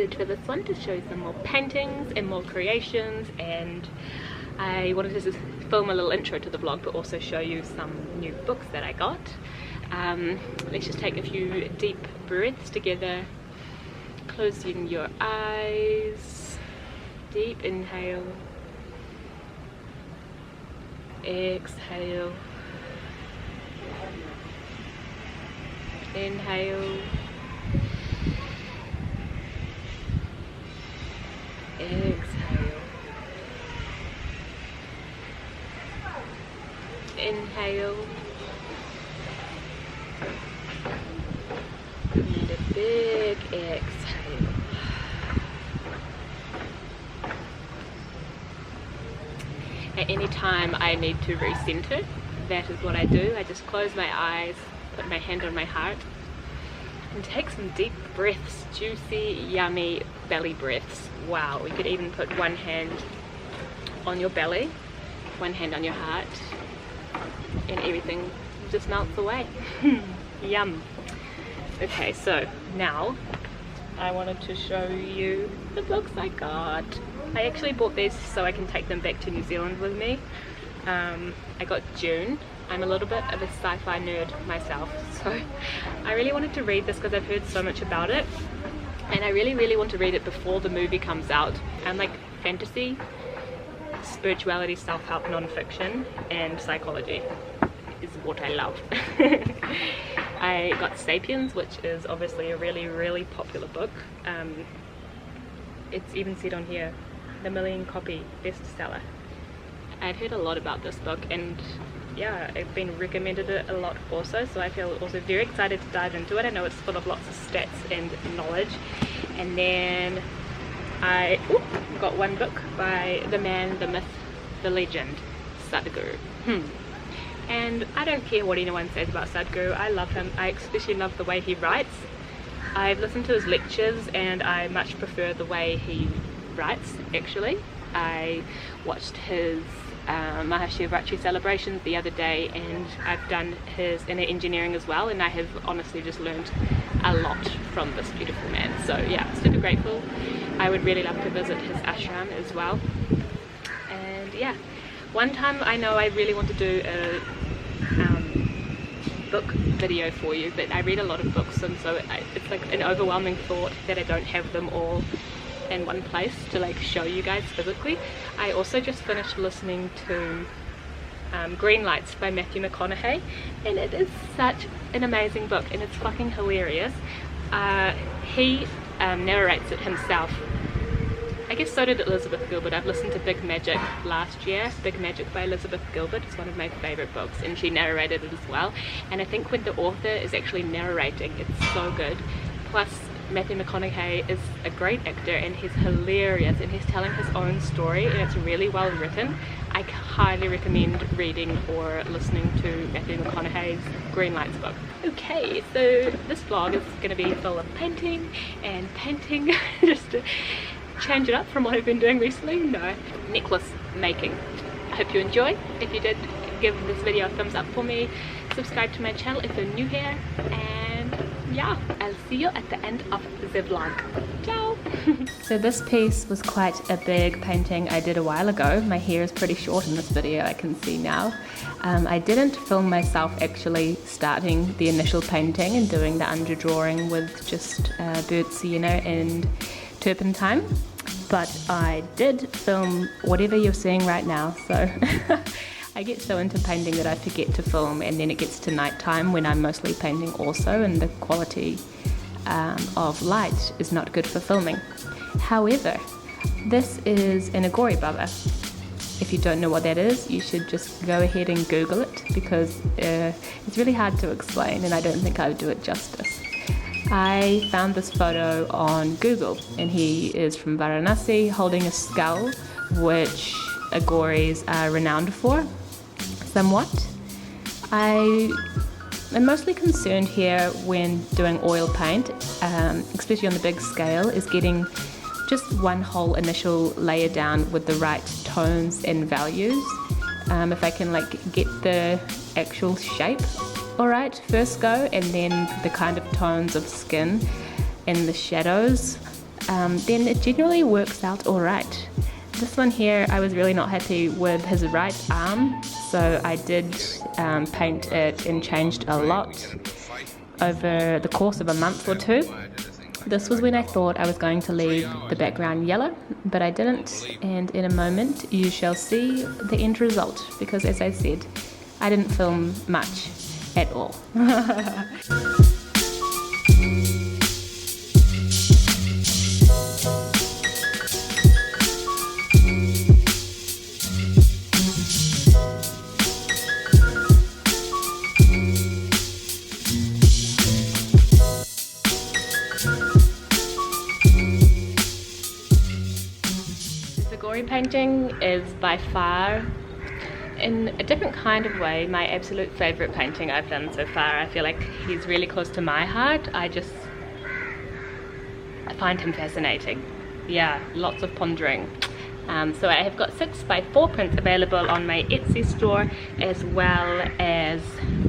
decided for this one to show some more paintings and more creations, and I wanted to just film a little intro to the vlog but also show you some new books that I got. Let's just take a few deep breaths together, closing your eyes, deep inhale, exhale, inhale, exhale, inhale, and a big exhale. At any time I need to recenter, that is what I do. I just close my eyes, put my hand on my heart, and take some deep breaths, juicy, yummy belly breaths. Wow, you could even put one hand on your belly, one hand on your heart, and everything just melts away. Yum. Okay, so now I wanted to show you the books I got. I actually bought these so I can take them back to New Zealand with me. I got June. I'm a little bit of a sci-fi nerd myself, so I really wanted to read this because I've heard so much about it, and I really want to read it before the movie comes out. I'm like fantasy, spirituality, self-help, non-fiction, and psychology is what I love. I got Sapiens, which is obviously a really popular book. It's even said on here, the million copy bestseller. I've heard a lot about this book, and yeah, I've been recommended it a lot also, so I feel also very excited to dive into it. I know it's full of lots of stats and knowledge. And then I got one book by the man, the myth, the legend, Sadhguru. And I don't care what anyone says about Sadhguru, I love him. I especially love the way he writes. I've listened to his lectures and I much prefer the way he writes, actually. I watched his Mahashivaratri celebrations the other day, and I've done his inner engineering as well, and I have honestly just learned a lot from this beautiful man. So yeah, super grateful. I would really love to visit his ashram as well. And yeah, one time I know I really want to do a book video for you, but I read a lot of books, and so it's like an overwhelming thought that I don't have them all in one place to like show you guys physically. I also just finished listening to Green Lights by Matthew McConaughey, and it is such an amazing book, and it's fucking hilarious. He narrates it himself. I guess so did Elizabeth Gilbert. I've listened to Big Magic last year. Big Magic by Elizabeth Gilbert is one of my favorite books, and she narrated it as well. And I think when the author is actually narrating, it's so good. Plus Matthew McConaughey is a great actor, and he's hilarious, and he's telling his own story, and it's really well written. I highly recommend reading or listening to Matthew McConaughey's Green Lights book. Okay, so this vlog is going to be full of painting and painting, just to change it up from what I've been doing recently. No, necklace making. I hope you enjoy. If you did, give this video a thumbs up for me. Subscribe to my channel if you're new here, and yeah, I'll see you at the end of the vlog. Ciao! So this piece was quite a big painting I did a while ago. My hair is pretty short in this video, I can see now. I didn't film myself actually starting the initial painting and doing the underdrawing with just bird sienna and turpentine, but I did film whatever you're seeing right now, so I get so into painting that I forget to film, and then it gets to night time when I'm mostly painting also, and the quality of light is not good for filming. However, this is an Agori Baba. If you don't know what that is, you should just go ahead and Google it, because it's really hard to explain, and I don't think I would do it justice. I found this photo on Google, and he is from Varanasi holding a skull, which Agoris are renowned for, somewhat. I am mostly concerned here when doing oil paint, especially on the big scale, is getting just one whole initial layer down with the right tones and values. If I can like get the actual shape alright first go, and then the kind of tones of skin and the shadows then it generally works out alright. This one here, I was really not happy with his right arm, so I did paint it and changed a lot over the course of a month or two. This was when I thought I was going to leave the background yellow, but I didn't, and in a moment you shall see the end result, because as I said, I didn't film much at all. Agori painting is by far, in a different kind of way, my absolute favourite painting I've done so far. I feel like he's really close to my heart. I find him fascinating. Yeah, lots of pondering. So I have got 6x4 prints available on my Etsy store, as well as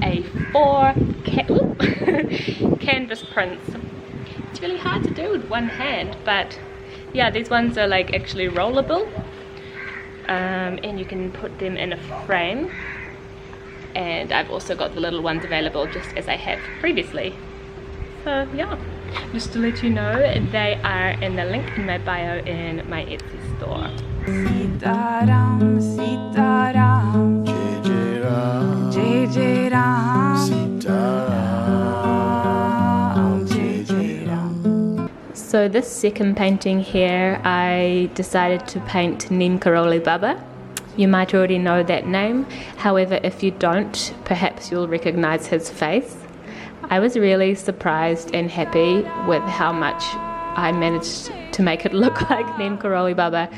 a 4 canvas prints. It's really hard to do with one hand, but yeah, these ones are like actually rollable, and you can put them in a frame. And I've also got the little ones available just as I have previously. So yeah, just to let you know, they are in the link in my bio in my Etsy store. Sitaram, Sitaram, Jai Ram, Jai Jai Ram, Sitaram, Jai Jai Ram. So this second painting here, I decided to paint Neem Karoli Baba. You might already know that name. However, if you don't, perhaps you'll recognize his face. I was really surprised and happy with how much I managed to make it look like Neem Karoli Baba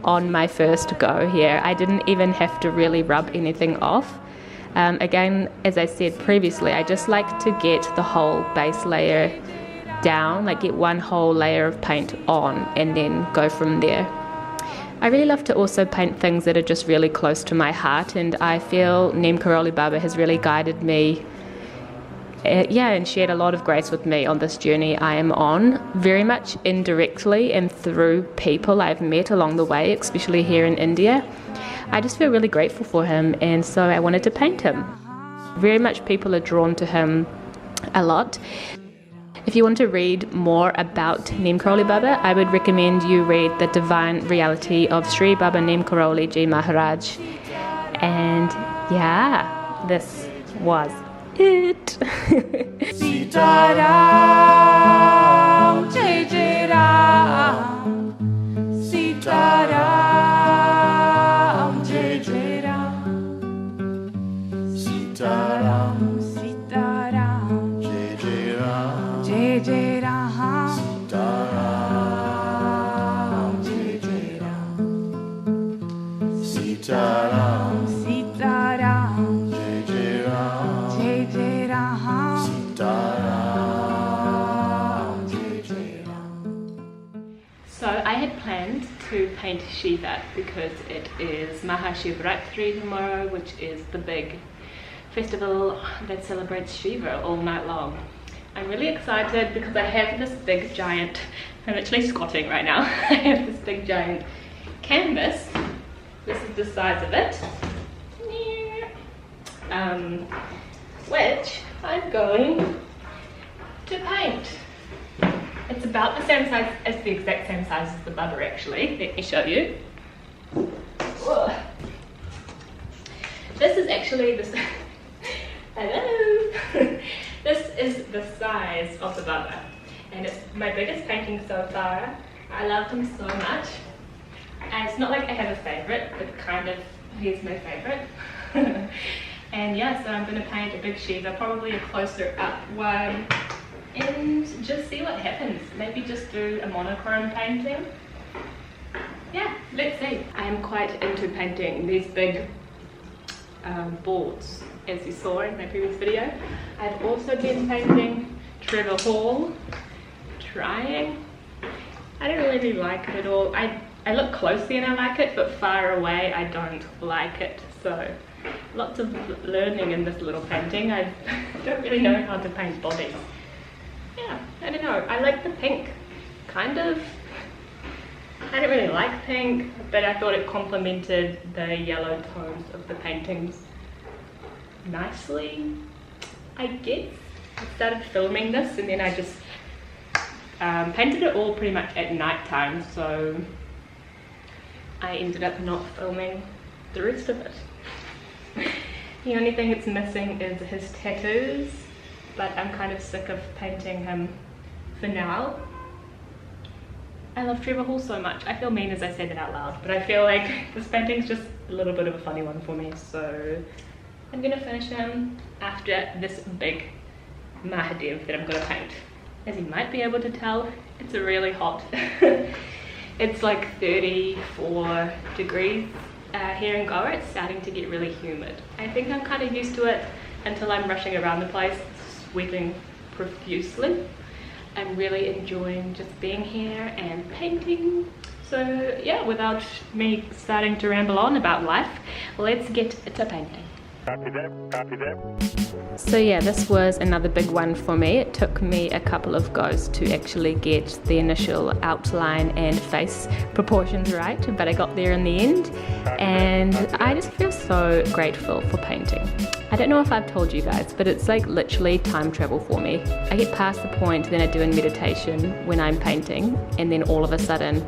on my first go here. I didn't even have to really rub anything off. Again, as I said previously, I just like to get the whole base layer down, like get one whole layer of paint on and then go from there. I really love to also paint things that are just really close to my heart, and I feel Neem Karoli Baba has really guided me and shared a lot of grace with me on this journey I am on, very much indirectly and through people I've met along the way, especially here in India. I just feel really grateful for him, and so I wanted to paint him. Very much people are drawn to him a lot. If you want to read more about Neem Karoli Baba, I would recommend you read The Divine Reality of Sri Baba Neem Karoli Ji Maharaj. And yeah, this was it. Sitaram, Jai Jai Ram, Sitaram, Jai Jai Ram, Sitaram, Sitaram, Jai Jai Ram, Jai Jai Ram, Sitaram, Jai Jai Ram, Sitaram, Sitaram, Jai Jai Ram, Jai Jai Ram, Sitaram, Jai Jai Ram. So I had planned to paint Shiva because it is Mahashivratri tomorrow, which is the big festival that celebrates Shiva all night long. I'm really excited because I have this big giant, I'm actually squatting right now, I have this big giant canvas. This is the size of it, which I'm going to paint. It's about the same size, as the exact same size as the Baba actually. Let me show you. Whoa. This is actually the hello. This is the size of the Baba, and it's my biggest painting so far. I love him so much. And it's not like I have a favorite, but kind of he's my favorite. And yeah, so I'm going to paint a big Shiva, probably a closer up one, and just see what happens. Maybe just do a monochrome painting. Yeah, let's see. I am quite into painting these big boards, as you saw in my previous video. I've also been painting Trevor Hall, trying. I don't really like it at all. I look closely and I like it, but far away I don't like it. So lots of learning in this little painting. I don't really know how to paint bodies. Yeah, I don't know. I like the pink. Kind of I don't really like pink, but I thought it complemented the yellow tones of the paintings nicely, I guess. I started filming this and then I just painted it all pretty much at night time, so I ended up not filming the rest of it. The only thing it's missing is his tattoos, but I'm kind of sick of painting him for now. I love Trevor Hall so much. I feel mean as I say that out loud, but I feel like this painting's just a little bit of a funny one for me, so I'm gonna finish him after this big Mahadev that I'm gonna paint. As you might be able to tell, it's really hot. It's like 34 degrees here in Goa. It's starting to get really humid. I think I'm kind of used to it until I'm rushing around the place, sweating profusely. I'm really enjoying just being here and painting. So yeah, without me starting to ramble on about life, let's get to painting. Copy that. So yeah, this was another big one for me. It took me a couple of goes to actually get the initial outline and face proportions right, but I got there in the end, and I just feel so grateful for painting. I don't know if I've told you guys, but it's like literally time travel for me. I get past the point, then I do in meditation when I'm painting, and then all of a sudden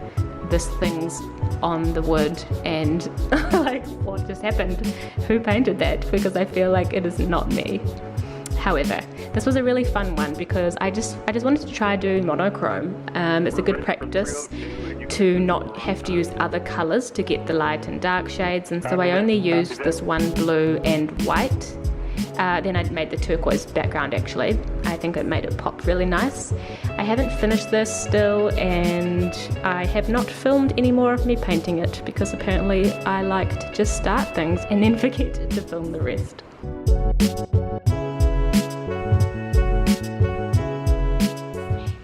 this thing's on the wood and like, what just happened? Who painted that? Because I feel like it is not me. However, this was a really fun one because I just wanted to try do monochrome. It's a good practice to not have to use other colors to get the light and dark shades, and so I only used this one blue and white. Then I made the turquoise background actually. I think it made it pop really nice. I haven't finished this still, and I have not filmed any more of me painting it because apparently I like to just start things and then forget to film the rest.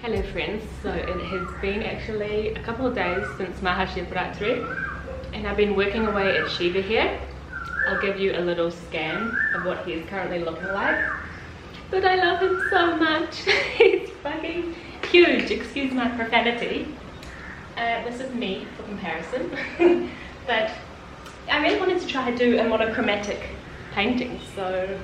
Hello friends, so it has been actually a couple of days since Mahashivratri and I've been working away at Shiva here. I'll give you a little scan of what he is currently looking like. But I love him so much. He's fucking huge, excuse my profanity. This is me for comparison. But I really wanted to try to do a monochromatic painting, so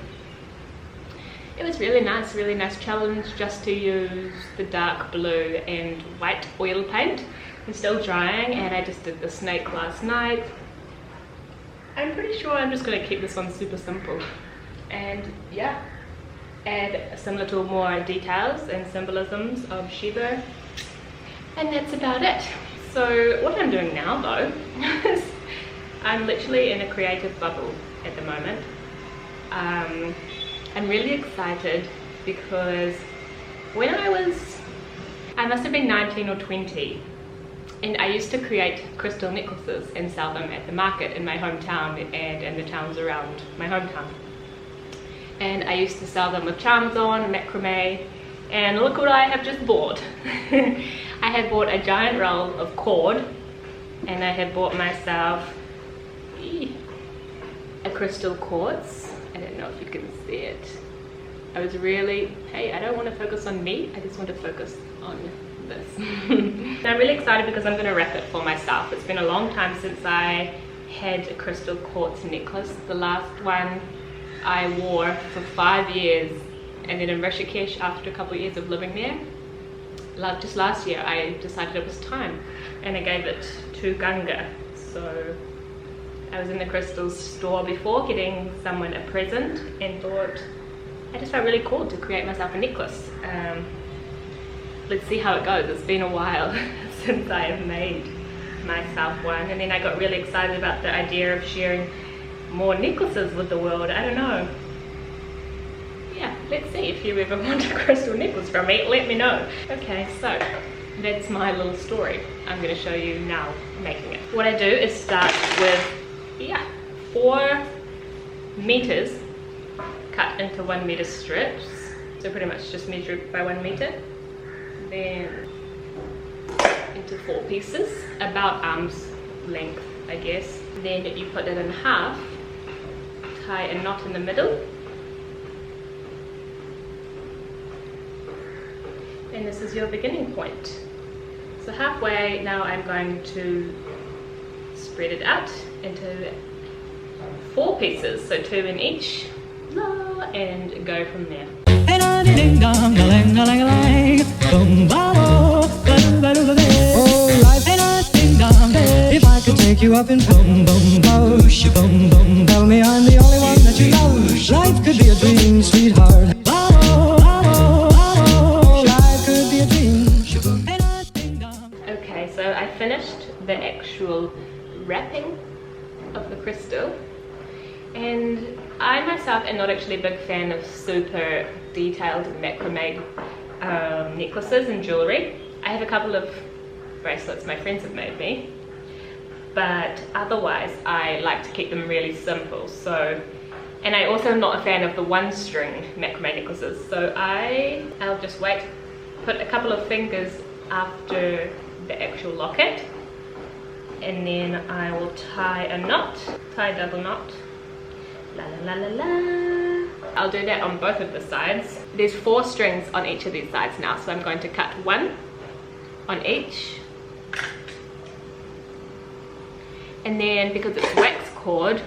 it was really nice challenge just to use the dark blue and white oil paint. I'm still drying and I just did the snake last night. I'm pretty sure I'm just going to keep this one super simple and yeah, add some little more details and symbolisms of Shiva, and that's about it. So what I'm doing now though is I'm literally in a creative bubble at the moment. I'm really excited because when I must have been 19 or 20, and I used to create crystal necklaces and sell them at the market in my hometown and in the towns around my hometown. And I used to sell them with charms on, macrame, and look what I have just bought. I had bought a giant roll of cord, and I had bought myself a crystal quartz. I don't know if you can see it. I was really, hey, I don't want to focus on me, I just want to focus on this. And I'm really excited because I'm going to wrap it for myself. It's been a long time since I had a crystal quartz necklace. The last one I wore for 5 years, and then in Rishikesh after a couple of years of living there, just last year I decided it was time and I gave it to Ganga. So I was in the crystals store before getting someone a present and thought I just felt really cool to create myself a necklace. Let's see how it goes. It's been a while since I have made myself one, and then I got really excited about the idea of sharing more necklaces with the world. I don't know. Yeah, let's see. If you ever want a crystal necklace from me, let me know. Okay, so that's my little story. I'm going to show you now making it. What I do is start with 4 meters cut into 1 meter strips. So pretty much just measure it by 1 meter. Then into 4 pieces, about arm's length I guess. Then you put it in half, tie a knot in the middle, and this is your beginning point. So halfway now I'm going to spread it out into 4 pieces, so 2 in each, and go from there. Oh, life ain't a ding dong. If I could take you up in boom boom boom, boom boom, tell me I'm the only one that you know. Life could be a dream, sweetheart. Life could be a dream. Okay, so I finished the actual wrapping of the crystal, and I myself am not actually a big fan of super detailed macrame necklaces and jewellery. I have a couple of bracelets my friends have made me, but otherwise I like to keep them really simple. So, and I also am not a fan of the 1-string macrame necklaces, so I'll just wait, put a couple of fingers after the actual locket, and then I will tie a knot, tie a double knot, la la la la la. I'll do that on both of the sides. There's 4 strings on each of these sides now, so I'm going to cut 1 on each, and then because it's wax cord,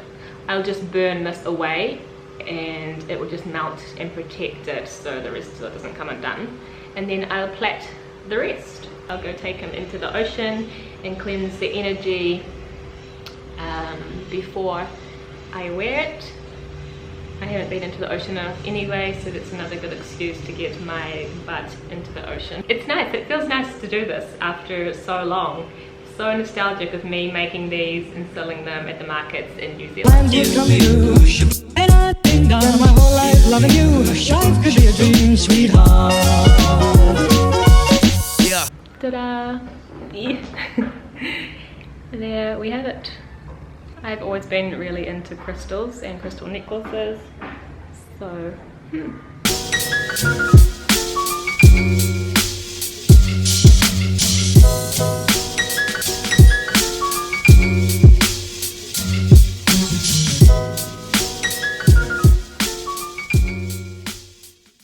I'll just burn this away and it will just melt and protect it so the rest of it doesn't come undone, and then I'll plait the rest. I'll go take them into the ocean and cleanse the energy before I wear it. I haven't been into the ocean enough anyway, so that's another good excuse to get my butt into the ocean. It's nice, it feels nice to do this after so long. So nostalgic of me making these and selling them at the markets in New Zealand. And I think I've my whole life loving you. Life could be a dream, sweetheart. Yeah. Ta-da! Yeah. There we have it. I've always been really into crystals and crystal necklaces, so